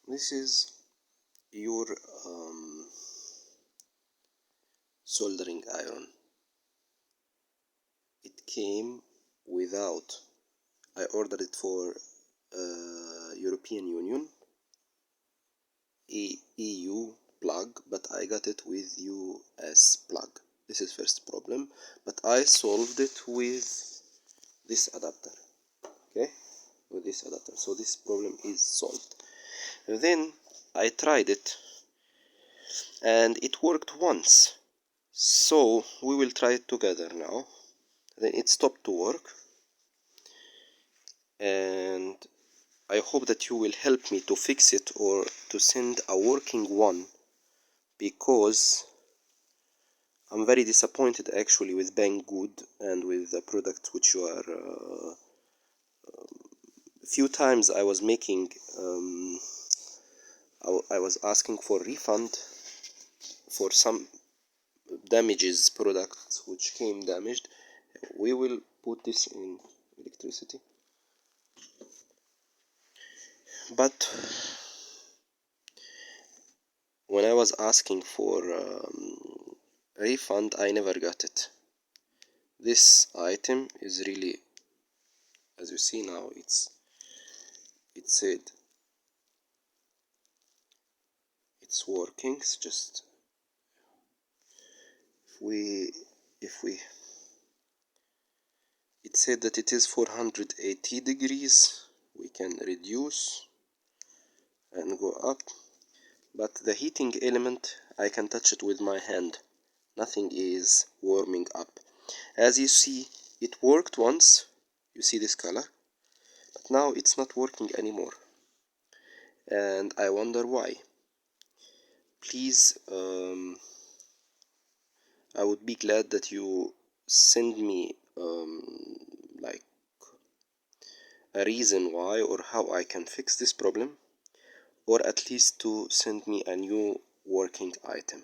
This is your soldering iron. It came without, I ordered it for European Union EU plug, but I got it with US plug. This is first problem, but I solved it with this adapter. Okay, with this adapter, so this problem is solved. Then I tried it and it worked once, so we will try it together now. Then it stopped to work, and I hope that you will help me to fix it or to send a working one, because I'm very disappointed actually with Banggood and with the product which you are a few times I was making I was asking for refund for some damages products which came damaged. We will put this in electricity, but when I was asking for refund, I never got it. This item is really, as you see now, it said it's working. It's just if we it said that it is 480 degrees. We can reduce and go up, but the heating element, I can touch it with my hand. Nothing is warming up. As you see, it worked once. You see this color, but now it's not working anymore, and I wonder why. Please, I would be glad that you send me like a reason why or how I can fix this problem, or at least to send me a new working item.